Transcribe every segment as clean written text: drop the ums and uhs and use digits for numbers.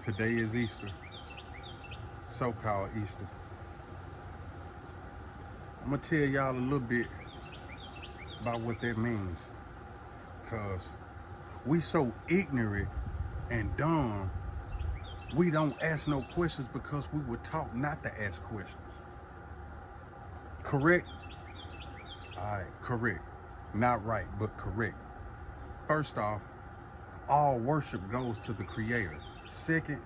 Today is Easter, so-called Easter. I'm gonna tell y'all a little bit about what that means, cause we so ignorant and dumb, we don't ask no questions because we were taught not to ask questions. Correct? Alright, correct. Not right, but correct. First off, all worship goes to the Creator. Second,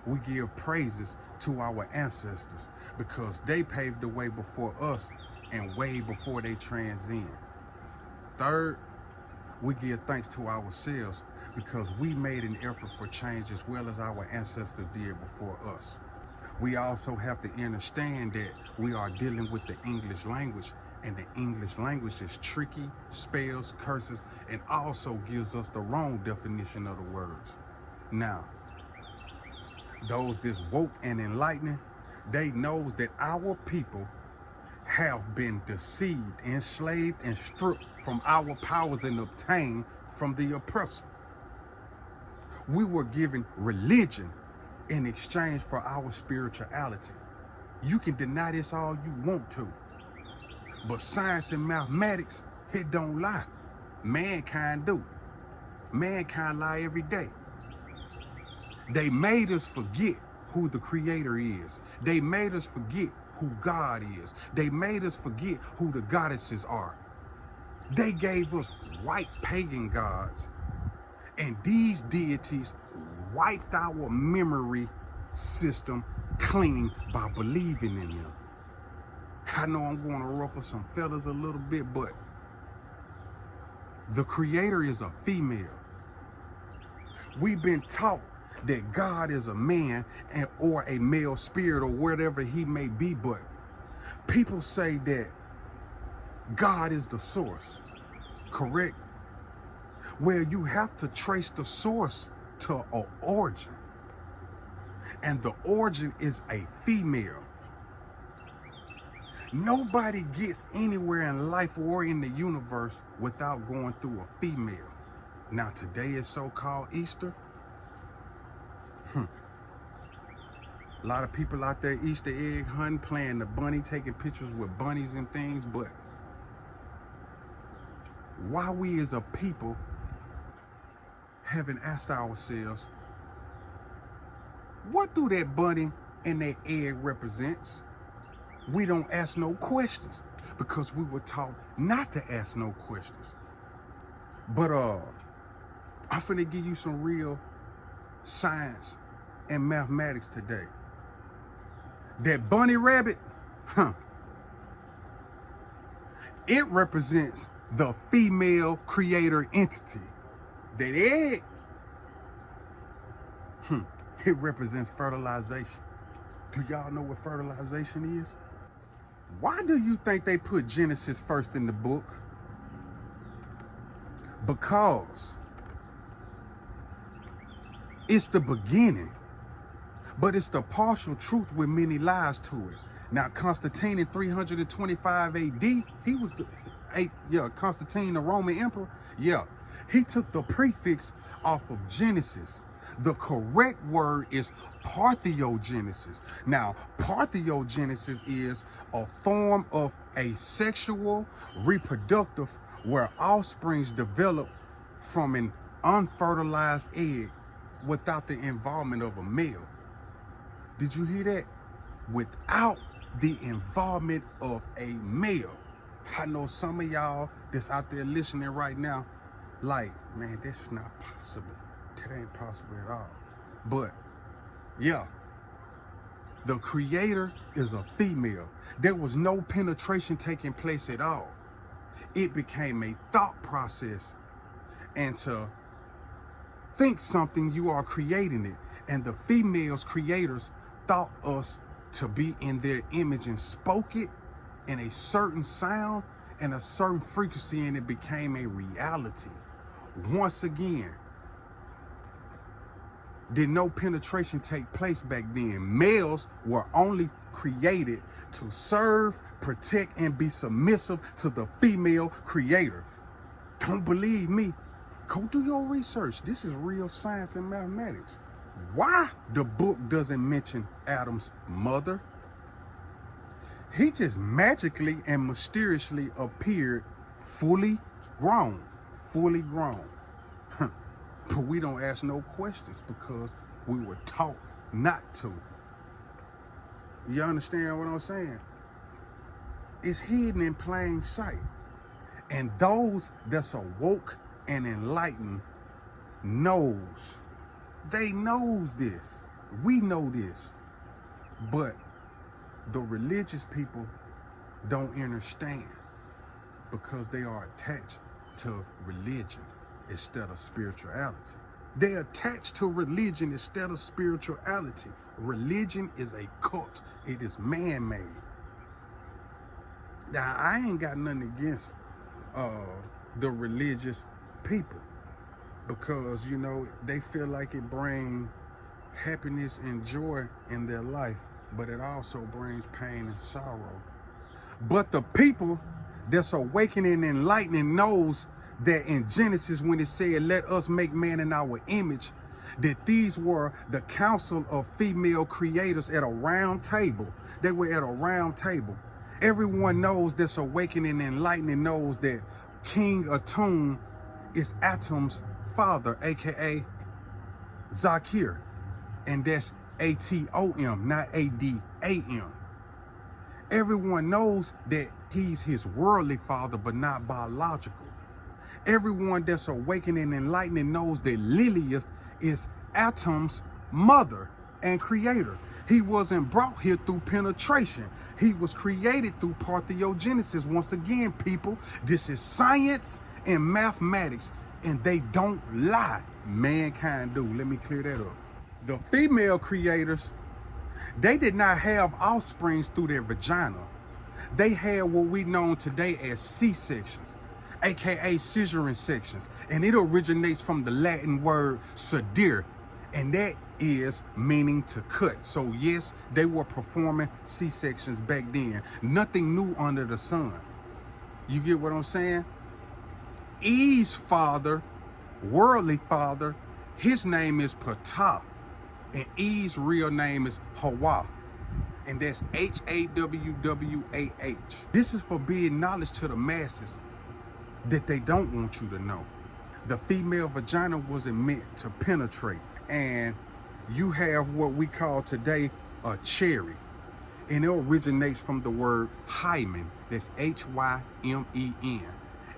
we give praises to our ancestors because they paved the way before us and way before they transcend. Third, we give thanks to ourselves because we made an effort for change as well as our ancestors did before us. We also have to understand that we are dealing with the English language, and the English language is tricky, spells, curses, and also gives us the wrong definition of the words. Now, those that's woke and enlightening, they knows that our people have been deceived, enslaved, and stripped from our powers and obtained from the oppressor. We were given religion in exchange for our spirituality. You can deny this all you want to, but science and mathematics, it don't lie. Mankind do. Mankind lie every day. They made us forget who the Creator is. They made us forget who God is. They made us forget who the goddesses are. They gave us white pagan gods, and these deities wiped our memory system clean by believing in them. I know I'm going to ruffle some feathers a little bit, but the Creator is a female. We've been taught that God is a man or a male spirit or whatever he may be, but people say that God is the source, correct? Well, you have to trace the source to an origin, and the origin is a female. Nobody gets anywhere in life or in the universe without going through a female. Now, today is so-called Easter. A lot of people out there Easter egg hunting, playing the bunny, taking pictures with bunnies and things, but why we as a people haven't asked ourselves, what do that bunny and that egg represents? We don't ask no questions because we were taught not to ask no questions. But I'm finna give you some real science and mathematics today. That bunny rabbit, it represents the female creator entity. That egg, it represents fertilization. Do y'all know what fertilization is? Why do you think they put Genesis first in the book? Because it's the beginning, but it's the partial truth with many lies to it. Now, Constantine in 325 AD, he was Constantine, the Roman emperor, he took the prefix off of Genesis. The correct word is parthenogenesis. Now, parthenogenesis is a form of asexual reproductive where offsprings develop from an unfertilized egg without the involvement of a male. Did you hear that? Without the involvement of a male. I know some of y'all that's out there listening right now, like, man, that's not possible. That ain't possible at all. But yeah, the Creator is a female. There was no penetration taking place at all. It became a thought process, and to think something, you are creating it. And the females creators thought us to be in their image and spoke it in a certain sound and a certain frequency, and it became a reality. Once again, did no penetration take place back then. Males were only created to serve, protect, and be submissive to the female creator. Don't believe me? Go do your research. This is real science and mathematics. Why the book doesn't mention Adam's mother? He just magically and mysteriously appeared fully grown, fully grown. But we don't ask no questions because we were taught not to. You understand what I'm saying? It's hidden in plain sight. And those that's awoke and enlightened knows. They knows this. We know this. But the religious people don't understand because they are attached to religion instead of spirituality. They attached to religion instead of spirituality. Religion is a cult. It is man-made. Now, I ain't got nothing against the religious people because, you know, they feel like it brings happiness and joy in their life, but it also brings pain and sorrow. But the people that's awakening and enlightening knows that in Genesis, when it said, let us make man in our image, that these were the council of female creators at a round table. They were at a round table. Everyone knows that's awakening and enlightening knows that King Atum is Atom's father, aka Zakir. And that's Atom, not Adam. Everyone knows that he's his worldly father, but not biological. Everyone that's awakening and enlightening knows that Lilith is Atom's mother and creator. He wasn't brought here through penetration. He was created through parthenogenesis. Once again, people, this is science and mathematics, and they don't lie. Mankind do. Let me clear that up. The female creators, they did not have offsprings through their vagina. They had what we know today as C-sections, aka cesarean sections, and it originates from the Latin word sedere, and that is meaning to cut. So yes, they were performing C-sections back then. Nothing new under the sun. You get what I'm saying? Eve's father, worldly father, his name is Ptah, and Eve's real name is Hawa, and that's Hawwah. This is forbidden knowledge to the masses that they don't want you to know. The female vagina wasn't meant to penetrate, and you have what we call today a cherry, and it originates from the word hymen, that's Hymen,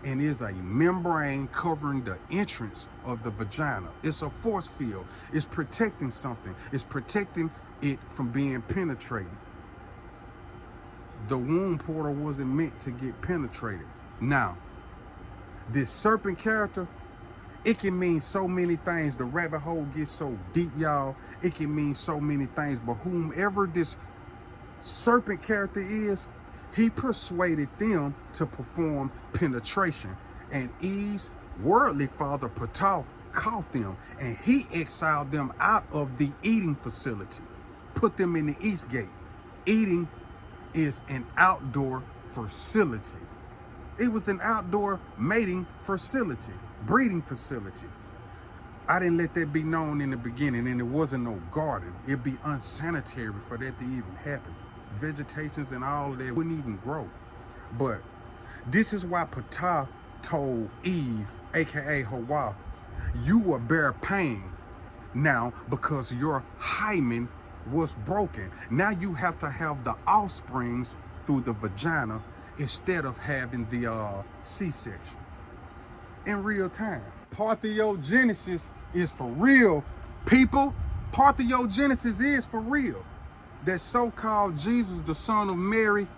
and is a membrane covering the entrance of the vagina. It's a force field. It's protecting something. It's protecting it from being penetrated. The womb portal wasn't meant to get penetrated. Now, this serpent character, it can mean so many things. The rabbit hole gets so deep, y'all. It can mean so many things. But whomever this serpent character is, he persuaded them to perform penetration. And Eve's worldly father, Ptah, caught them. And he exiled them out of the eating facility. Put them in the East Gate. Eating is an outdoor facility. It was an outdoor mating facility, breeding facility. I didn't let that be known in the beginning, and it wasn't no garden. It'd be unsanitary for that to even happen. Vegetations and all of that wouldn't even grow. But this is why Ptah told Eve, aka Hawa, you will bear pain now because your hymen was broken. Now you have to have the offsprings through the vagina instead of having the C-section in real time. Parthenogenesis is for real, people. Parthenogenesis is for real. That so-called Jesus, the son of Mary,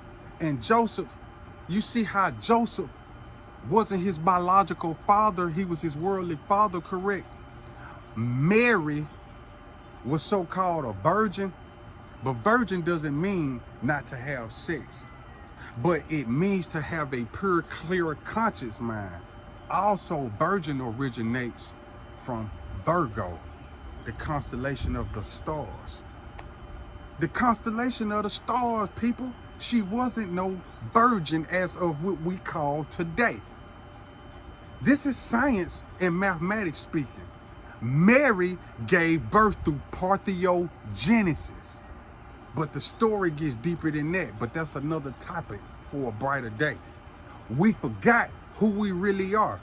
and Joseph, you see how Joseph wasn't his biological father, he was his worldly father, correct? Mary was so-called a virgin, but virgin doesn't mean not to have sex, but it means to have a pure, clear, conscious mind. Also, virgin originates from Virgo, the constellation of the stars. The constellation of the stars, people. She wasn't no virgin as of what we call today. This is science and mathematics speaking. Mary gave birth through parthenogenesis. But the story gets deeper than that. But that's another topic for a brighter day. We forgot who we really are.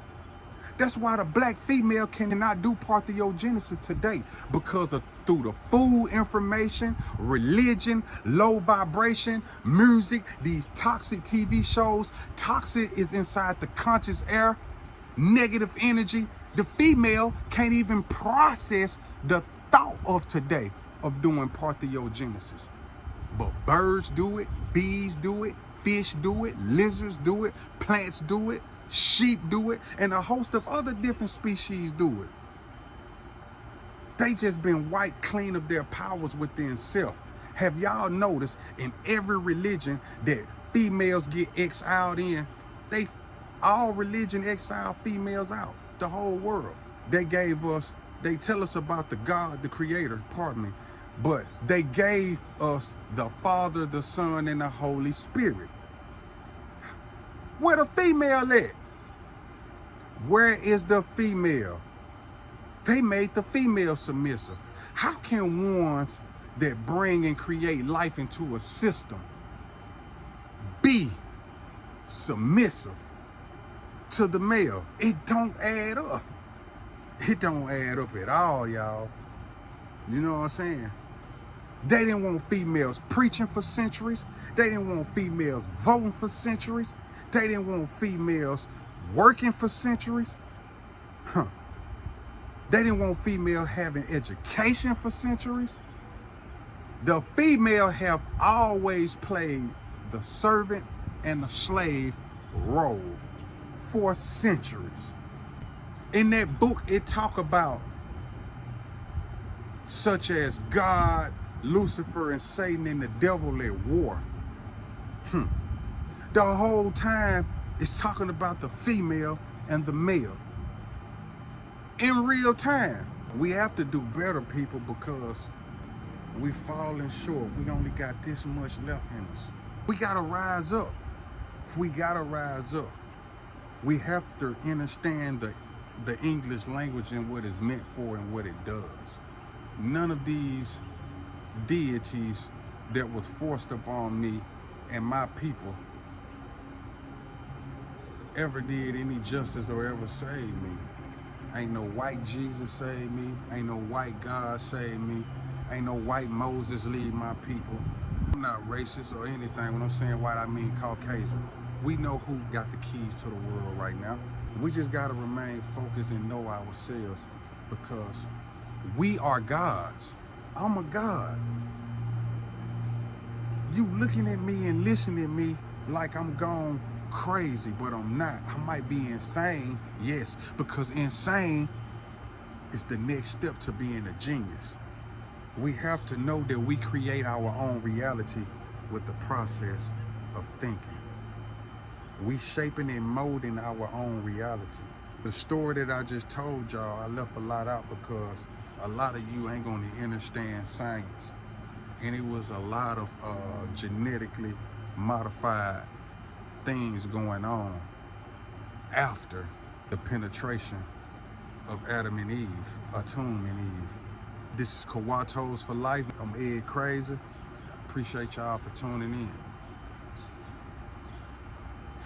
That's why the black female cannot do parthenogenesis today, because of through the food information, religion, low vibration, music, these toxic TV shows. Toxic is inside the conscious air, negative energy. The female can't even process the thought of today of doing parthenogenesis. But birds do it, bees do it, fish do it, lizards do it, plants do it, sheep do it, and a host of other different species do it. They just been wiped clean of their powers within self. Have y'all noticed in every religion that females get exiled in? All religion exile females out, the whole world. They tell us about the God, the creator, pardon me, but they gave us the Father, the Son, and the Holy Spirit. Where the female at? Where is the female? They made the female submissive. How can ones that bring and create life into a system be submissive to the male? It don't add up. It don't add up at all, y'all. You know what I'm saying? They didn't want females preaching for centuries. They didn't want females voting for centuries. They didn't want females working for centuries. They didn't want females having education for centuries. The female have always played the servant and the slave role for centuries. In that book, it talk about such as God, Lucifer, and Satan and the devil at war. The whole time it's talking about the female and the male. In real time, we have to do better, people, because we falling short. We only got this much left in us. We gotta rise up. We gotta rise up. We have to understand the English language and what it's meant for and what it does. None of these deities that was forced upon me and my people ever did any justice or ever saved me. Ain't no white Jesus saved me. Ain't no white God saved me. Ain't no white Moses lead my people. I'm not racist or anything. When I'm saying white, I mean Caucasian. We know who got the keys to the world right now. We just gotta remain focused and know ourselves, because we are gods. I'm a god. You looking at me and listening to me like I'm gone crazy, but I'm not. I might be insane, yes, because insane is the next step to being a genius. We have to know that we create our own reality with the process of thinking. We shaping and molding our own reality. The story that I just told y'all, I left a lot out because a lot of you ain't gonna understand science. And it was a lot of genetically modified things going on after the penetration of Adam and Eve, Atum and Eve. This is Kawatos for Life. I'm Ed Crayzie. I appreciate y'all for tuning in.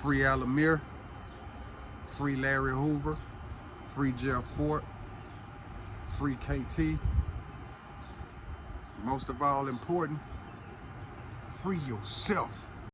Free Alamir, free Larry Hoover, free Jeff Fort, free KT. Most of all important, free yourself.